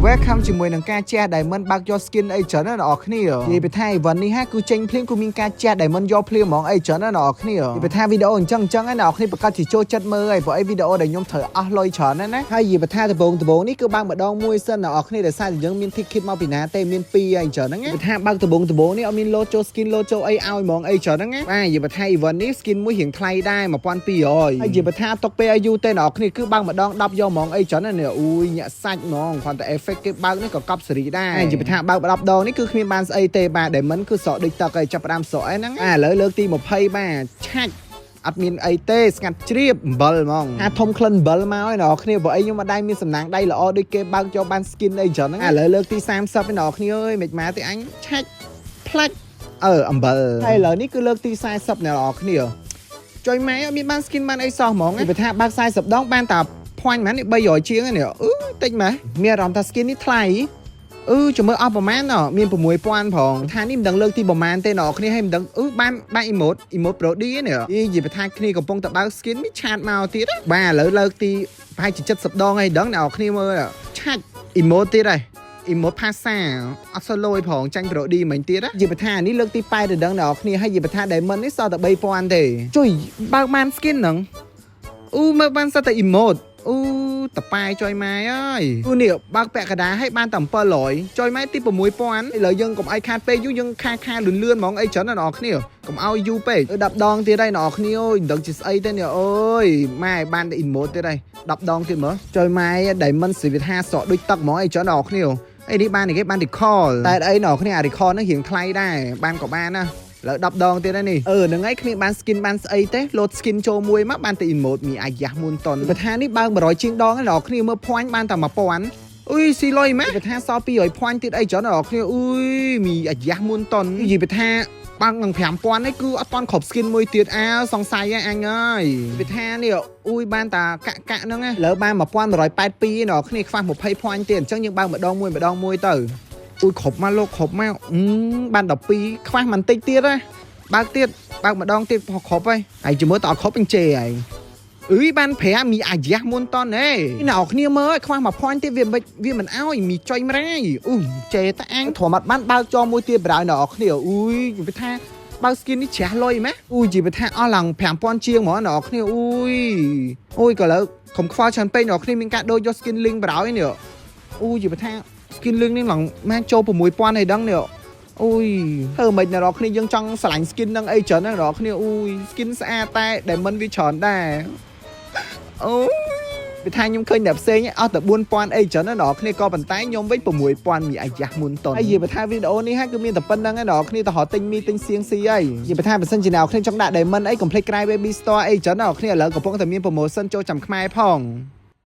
welcome ជាមួយនឹងការជះ diamond បើកយក skin អីច្រើនណាស់អ្នកគ្នានិយាយពីថា event នេះហាគឺចេញភ្លាមគឺមានការជះ diamond យកភ្លាមហ្មងអីច្រើនណាស់អ្នកគ្នានិយាយពីថាវីដេអូអញ្ចឹងហើយអ្នកគ្នាប្រកាសជាចូលចិត្តមើលហើយព្រោះអីវីដេអូដែលខ្ញុំត្រូវអស់លុយច្រើនណាស់ណាហើយនិយាយពីថាដំបូងនេះគឺបើកម្ដងមួយសិនអ្នកគ្នាដែលសារតែយើងមាន ticket មកពីណាទេមាន2ហើយអញ្ចឹងហ្នឹងថាបើកដំបូងនេះអត់មាន load ចូល skin load ចូលអីឲ្យហ្មងអីច្រើនហ្នឹងណាបាទនិយាយពីថា event នេះ skin មួយរៀងថ្លៃដែរ1200ហើយនិយាយពីថាຕົកពេលឲ្យយូរទេអ្នកគ្នាគឺបើកម្ដង10យកហ្មងអីច្រើនណាស់នេះអូយញាក់សាច់ហ្មងគ្រាន់តែ effect គេបើកនេះក៏កប់សេរីដែរនិយាយពីថាបើក10ដងនេះគឺគ្មានបានស្អីទេបាទដែលមិនគឺស្រកដូចទឹកហើយចាប់ផ្ដើមស្រកអីហ្នឹងឥឡូវលើកទី20បាទឆាច់អត់មានអីទេស្ងាត់ជ្រាបអំបិលហ្មងថាធំក្លិនអំបិលមកហើយអ្នកគ្នាបើអីខ្ញុំអត់ដែរមានសំណាងដៃល្អដូចគេបើកយកបាន skin អីចឹងហ្នឹងឥឡូវលើកទី30ឯអ្នកគ្នាអើយមិនមកទេអញឆាច់ផ្លាច់អំបិលហើយឥឡូវនេះគឺលើកទី40អ្នកគ្នាចុយម៉ែអត់មានបាន skin បានអីសោះហ្មងគេថាបើក40ដងបានតែភ័ញហ្មងនេះ300ជាងនេះតិចម៉េះមានអារម្មណ៍ថា skin នេះថ្លៃចាំមើលអស់ប្រហែលមាន6000ផងថានេះមិនដឹងលើកទីប្រហែលទេអ្នកគ្នាឲ្យមិនដឹងបាន emote Pro D នេះនិយាយពីថាគ្នាកំពុងតែបើក skin នេះឆាតមកទៀតបាទឥឡូវលើកទីប្រហែលជា70ដងហើយដឹងអ្នកគ្នាមើលឆាច់ emote ទៀតហើយ emote ផាសាអត់សូវលយផងចាញ់ Pro D មិញទៀតនិយាយពីថានេះលើកទី8ទៅដឹងអ្នកគ្នាហើយនិយាយពីថា diamond នេះសល់តែ3000ទេជួយបើកបាន skin ហ្នឹងមើលបានសល់តែ emoteតប៉ែចុយម៉ែអើយនេះបើកពាក់កដាឲ្យបានតែ700ចុយម៉ែទី6000ឥឡូវយើងកុំឲ្យខាតពេកយូរយើងខាលឿនហ្មងអីច្រើនណាអ្នកគ្នាកុំឲ្យយូរពេក10ដងទៀតហើយអ្នកគ្នាអើយមិនដឹងជាស្អីទេនេះអើយម៉ែបានតែ emote ទៀតហើយ10ដងទៀតមើលចុយម៉ែ diamond សេវាថាស្រកដូចទឹកហ្មងអីច្រើនអ្នកគ្នាអីនេះបានគេបាន recall តែអីអ្នកគ្នាអា recall ហ្នឹងរៀងថ្លៃដែរបានក៏បានណាលើ10ដងទៀតហើយនេះហ្នឹងហើយគ្មានបាន skin បានស្អីទេ load skin ចូលមួយមកបានតែ emote មីអាយ៉ាស់មុនតនបើថានេះបើ100ជាងដងហើយអ្នកគ្នាមើលភ័ញបានតែ1000ស៊ីលុយម៉េះបើថាសល់200ភ័ញទៀតអីច្រើនអ្នកគ្នាមីអាយ៉ាស់មុនតននិយាយបើថាបើនឹង5000នេះគឺអត់តន់គ្រប់ skin មួយទៀតសង្ស័យអញអើយបើថានេះបានតាកាក់ហ្នឹងលើបាន1182អ្នកគ្នាខ្វះ20ភ័ញទៀតអញ្ចឹងយើងបើកម្ដងមួយទៅគ្រប់មកលោកគ្រប់មកបាន12ខ្វះមិនតិចទៀតណាបើកទៀតបើកម្ដងទៀតគ្រប់ហើយជាមួយតអត់គ្រប់អញ្ជេហើយបាន5មីអាយ៉ាស់មុនតនហេអ្នកគ្នាមើលខ្វះ1ភ័ញទៀតវាមិនអោយមីចុយម្រាយចេតាអញធម្មតាបានបើកចោមួយទៀតបរោយអ្នកគ្នានិយាយថាបើក skin នេះច្រាស់លុយម៉េះនិយាយថាអស់ឡើង5000ជាងហ្មងអ្នកគ្នាក៏លើកុំខ្វល់ច្រើនពេកអ្នកគ្នាមានការដូរយក skin link បរោយនេះនិយាយថាskin link នេះឡើងមកចូល6000ហើយដឹងនេះធ្វើមិនអ្នកគ្នាយើងចង់ឆ្លាញ់ skin ហ្នឹងអីច្រើនណាស់អ្នកគ្នាskin ស្អាតតែ diamond វាច្រើនដែរវាថាខ្ញុំឃើញអ្នកផ្សេងអស់តែ4000អីច្រើនណាស់អ្នកគ្នាក៏ប៉ុន្តែខ្ញុំវិញ6000មីអាយ៉ាស់មុនតនហើយនិយាយថាវីដេអូនេះគឺមានតែប៉ុណ្្នឹងឯងអ្នកគ្នាទៅរកទិញមីទិញសៀងស៊ីហើយនិយាយថាបើសិនជាអ្នកគ្នាចង់ដាក់ diamond អី complete cry baby store អីច្រើនអ្នកគ្នាឥឡូវកំពុងតែមាន promotion ចូលចាំខ្មែរផង